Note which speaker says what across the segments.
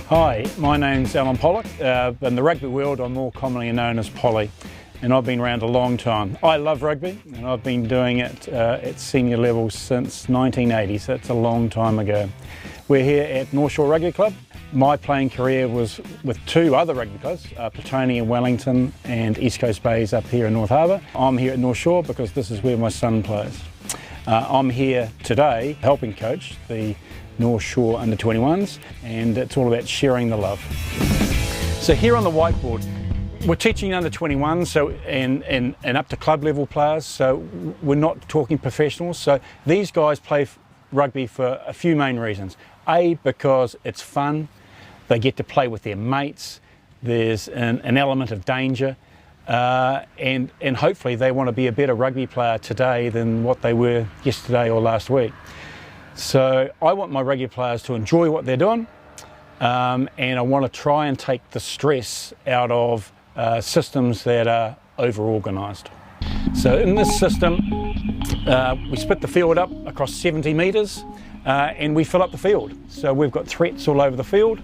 Speaker 1: Hi, my name's Alan Pollock. In the rugby world, I'm more commonly known as Polly, and I've been around a long time. I love rugby, and I've been doing it at senior levels since 1980, so that's a long time ago. We're here at North Shore Rugby Club. My playing career was with two other rugby clubs, Platoni in Wellington and East Coast Bays up here in North Harbour. I'm here at North Shore because this is where my son plays. I'm here today helping coach the North Shore under-21s, and it's all about sharing the love. So here on the whiteboard, we're teaching under-21s and up to club level players, so we're not talking professionals. So these guys play rugby for a few main reasons. A, because it's fun, they get to play with their mates, there's an element of danger, and hopefully they want to be a better rugby player today than what they were yesterday or last week. So I want my rugby players to enjoy what they're doing, and I want to try and take the stress out of systems that are over-organised. So in this system, we split the field up across 70 metres and we fill up the field. So we've got threats all over the field.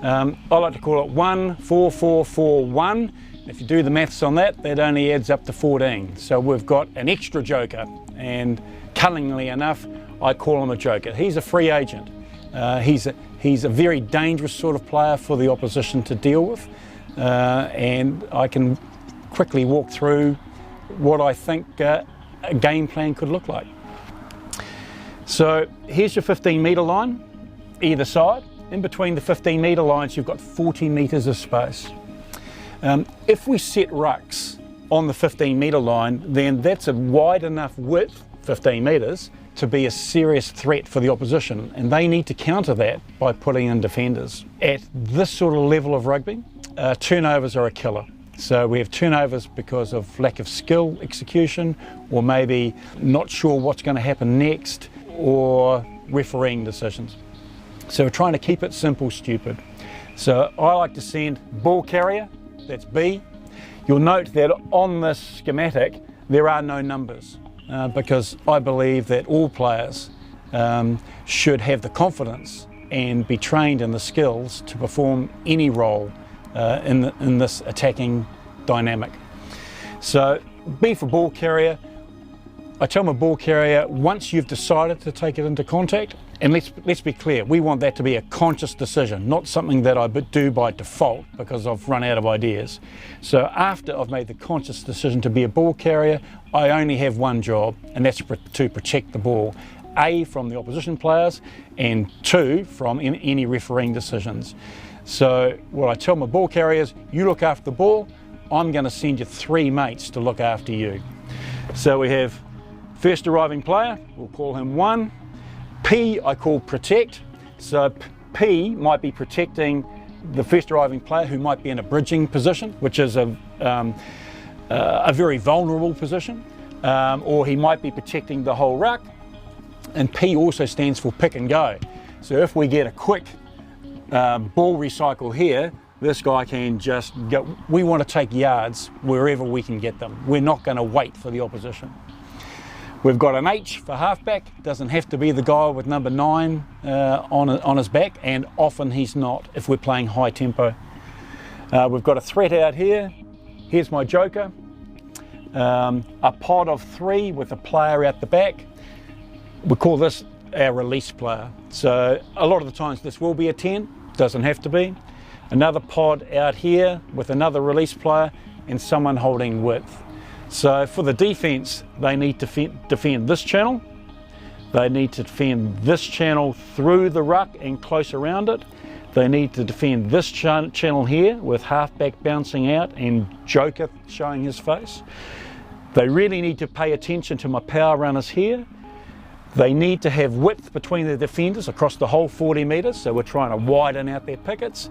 Speaker 1: I like to call it 1, 4, 4, 4, 1. If you do the maths on that, that only adds up to 14. So we've got an extra joker, and cunningly enough, I call him a joker. He's a free agent. He's a very dangerous sort of player for the opposition to deal with, and I can quickly walk through what I think a game plan could look like. So here's your 15-metre line, either side. In between the 15-metre lines, you've got 40 metres of space. If we set rucks on the 15-metre line, then that's a wide enough width, 15 metres, to be a serious threat for the opposition, and they need to counter that by putting in defenders. At this sort of level of rugby, turnovers are a killer. So we have turnovers because of lack of skill, execution, or maybe not sure what's going to happen next, or refereeing decisions. So we're trying to keep it simple, stupid. So I like to send ball carrier, that's B. You'll note that on this schematic there are no numbers. Because I believe that all players should have the confidence and be trained in the skills to perform any role in this attacking dynamic. So B for ball carrier. I tell my ball carrier, once you've decided to take it into contact, and let's be clear, we want that to be a conscious decision, not something that I do by default because I've run out of ideas. So after I've made the conscious decision to be a ball carrier, I only have one job, and that's to protect the ball. A, from the opposition players, and 2, from any refereeing decisions. So what I tell my ball carriers, you look after the ball, I'm going to send you 3 mates to look after you. So we have first arriving player, we'll call him 1. P I call protect. So P might be protecting the first arriving player who might be in a bridging position, which is a very vulnerable position, or he might be protecting the whole ruck. And P also stands for pick and go. So if we get a quick ball recycle here, this guy can just go. We want to take yards wherever we can get them. We're not going to wait for the opposition. We've got an H for halfback. Doesn't have to be the guy with number 9 on his back, and often he's not if we're playing high tempo. We've got a threat out here. Here's my joker. A pod of 3 with a player out the back. We call this our release player. So a lot of the times this will be a 10, doesn't have to be. Another pod out here with another release player and someone holding width. So for the defence, they need to defend this channel. They need to defend this channel through the ruck and close around it. They need to defend this channel here with halfback bouncing out and joker showing his face. They really need to pay attention to my power runners here. They need to have width between the defenders across the whole 40 metres, so we're trying to widen out their pickets.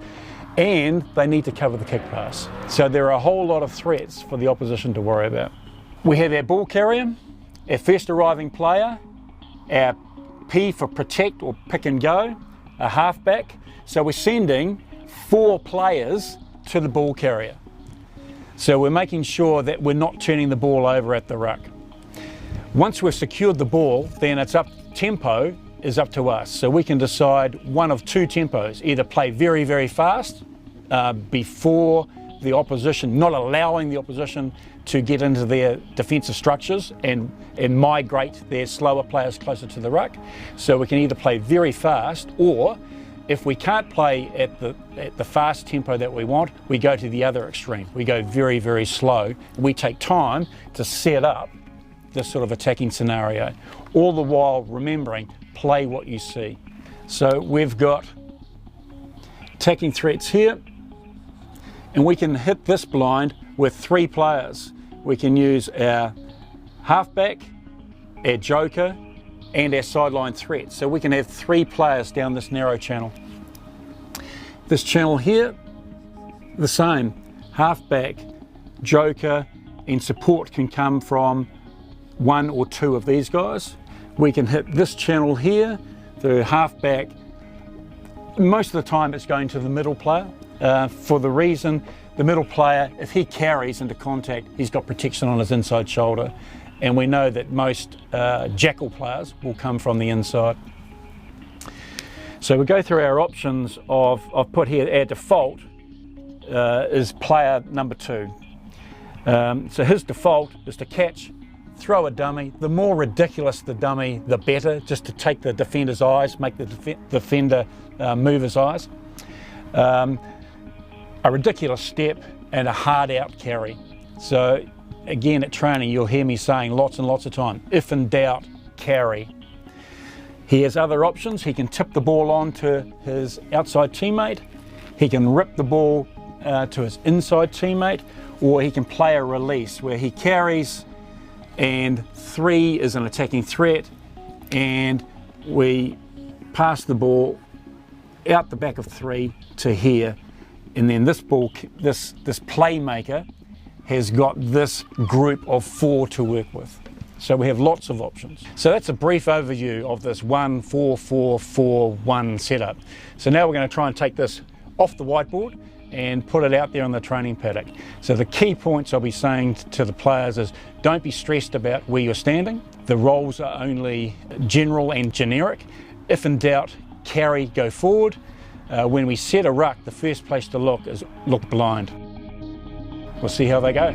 Speaker 1: And they need to cover the kick pass. So there are a whole lot of threats for the opposition to worry about. We have our ball carrier, our first arriving player, our P for protect or pick and go, a halfback. So we're sending 4 players to the ball carrier. So we're making sure that we're not turning the ball over at the ruck. Once we've secured the ball, then it's up tempo is up to us. So we can decide one of two tempos, either play very, very fast before the opposition, not allowing the opposition to get into their defensive structures and migrate their slower players closer to the ruck. So we can either play very fast, or if we can't play at the fast tempo that we want, we go to the other extreme. We go very, very slow. We take time to set up this sort of attacking scenario, all the while remembering, play what you see. So we've got attacking threats here, and we can hit this blind with three players. We can use our halfback, our joker, and our sideline threat. So we can have three players down this narrow channel. This channel here, the same. Halfback, joker, and support can come from one or two of these guys. We can hit this channel here, the halfback. Most of the time it's going to the middle player, for the reason the middle player, if he carries into contact, he's got protection on his inside shoulder. And we know that most jackal players will come from the inside. So we go through our options I've put here, our default is player number 2. So his default is to catch, throw a dummy. The more ridiculous the dummy, the better, just to take the defender's eyes, make the defender move his eyes. A ridiculous step and a hard out carry. So again, at training, you'll hear me saying lots and lots of time, if in doubt, carry. He has other options. He can tip the ball on to his outside teammate. He can rip the ball to his inside teammate, or he can play a release where he carries and 3 is an attacking threat, and we pass the ball out the back of 3 to here. And then this playmaker has got this group of 4 to work with. So we have lots of options. So that's a brief overview of this 1-4-4-4-1 setup. So now we're going to try and take this off the whiteboard and put it out there on the training paddock. So the key points I'll be saying to the players is, don't be stressed about where you're standing. The roles are only general and generic. If in doubt, carry, go forward. When we set a ruck, the first place to look is look blind. We'll see how they go.